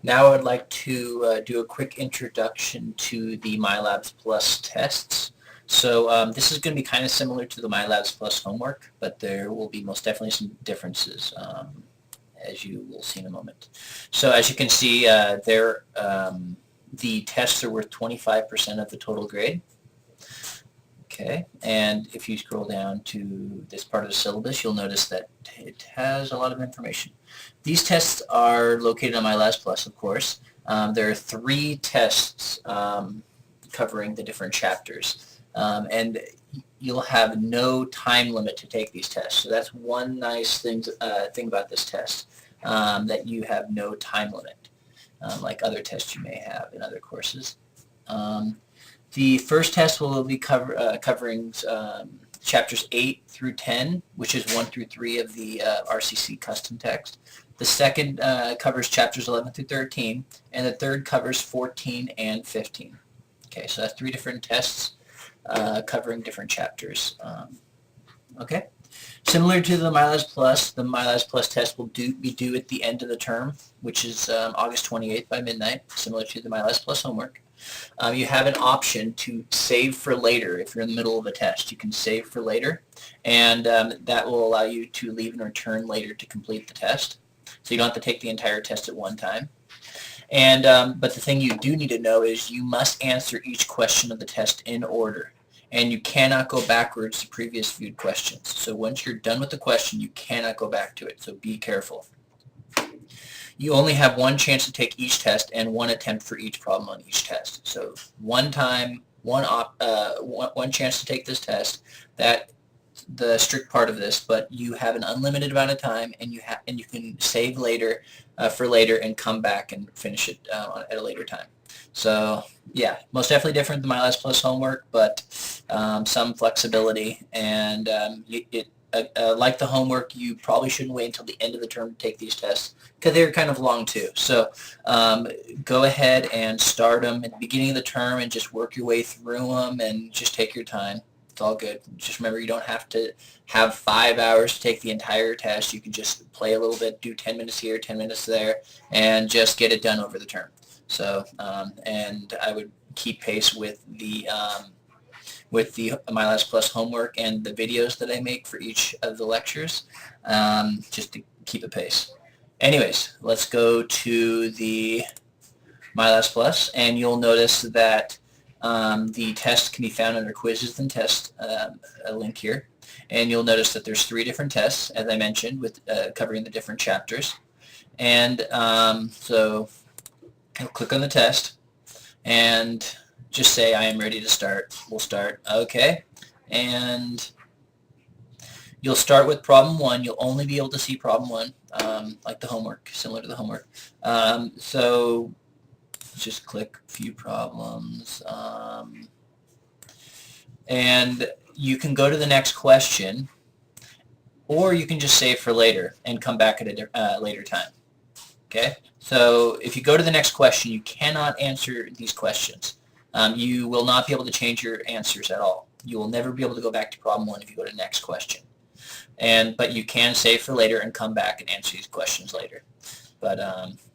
Now I would like to do a quick introduction to the MyLabs Plus tests. So this is going to be kind of similar to the MyLabs Plus homework, but there will be most definitely some differences, as you will see in a moment. So as you can see, the tests are worth 25% of the total grade. Okay, and if you scroll down to this part of the syllabus, you'll notice that it has a lot of information. These tests are located on MyLabs Plus, of course. There are 3 tests covering the different chapters, and you'll have no time limit to take these tests. So that's one nice thing about this test, that you have no time limit, like other tests you may have in other courses. The first test will be covering chapters 8 through 10, which is 1 through 3 of the RCC custom text. The second covers chapters 11 through 13, and the third covers 14 and 15. Okay, so that's 3 different tests covering different chapters. Okay. Similar to the MyLabs Plus test will be due at the end of the term, which is August 28th by midnight, similar to the MyLabs Plus homework. You have an option to save for later. If you're in the middle of a test, you can save for later, and that will allow you to leave and return later to complete the test. So you don't have to take the entire test at one time. And but the thing you do need to know is you must answer each question of the test in order, and you cannot go backwards to previous viewed questions. So once you're done with the question, you cannot go back to it, so be careful. You only have one chance to take each test and one attempt for each problem on each test. So one time, one chance to take this test. That's the strict part of this, but you have an unlimited amount of time, and you can save later for later and come back and finish it at a later time. So yeah, most definitely different than MyLabs Plus homework, but some flexibility, and like the homework, you probably shouldn't wait until the end of the term to take these tests because they're kind of long too. So go ahead and start them at the beginning of the term and just work your way through them and just take your time. It's all good. Just remember, you don't have to have 5 hours to take the entire test. You can just play a little bit, do 10 minutes here, 10 minutes there, and just get it done over the term. So and I would keep pace with the MyLabs Plus homework and the videos that I make for each of the lectures, just to keep it pace. Anyways, let's go to the MyLabs Plus, and you'll notice that the test can be found under quizzes and tests, a link here, and you'll notice that there's 3 different tests, as I mentioned, with covering the different chapters. And so I'll click on the test and just say I am ready to start. We'll start. Okay. And you'll start with problem 1. You'll only be able to see problem 1, like the homework, similar to the homework. So just click view problems. And you can go to the next question, or you can just save for later and come back at a later time. Okay? So if you go to the next question, you cannot answer these questions. You will not be able to change your answers at all. You will never be able to go back to problem 1 if you go to next question. But you can save for later and come back and answer these questions later. But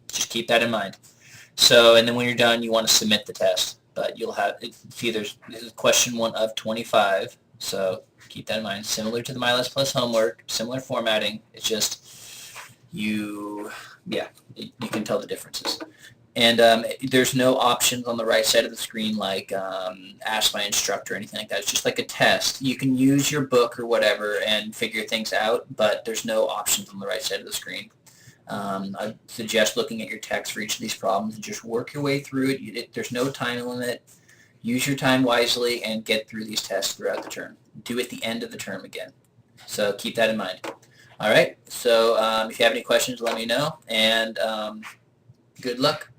just keep that in mind. So, and then when you're done, you want to submit the test. But you'll have, see, this is question 1 of 25. So keep that in mind. Similar to the MyLabs Plus homework, similar formatting. It's just you can tell the differences. And there's no options on the right side of the screen like ask my instructor or anything like that. It's just like a test. You can use your book or whatever and figure things out, but there's no options on the right side of the screen. I suggest looking at your text for each of these problems and just work your way through it. There's no time limit. Use your time wisely and get through these tests throughout the term. Do at the end of the term again. So keep that in mind. All right, so if you have any questions, let me know, and good luck.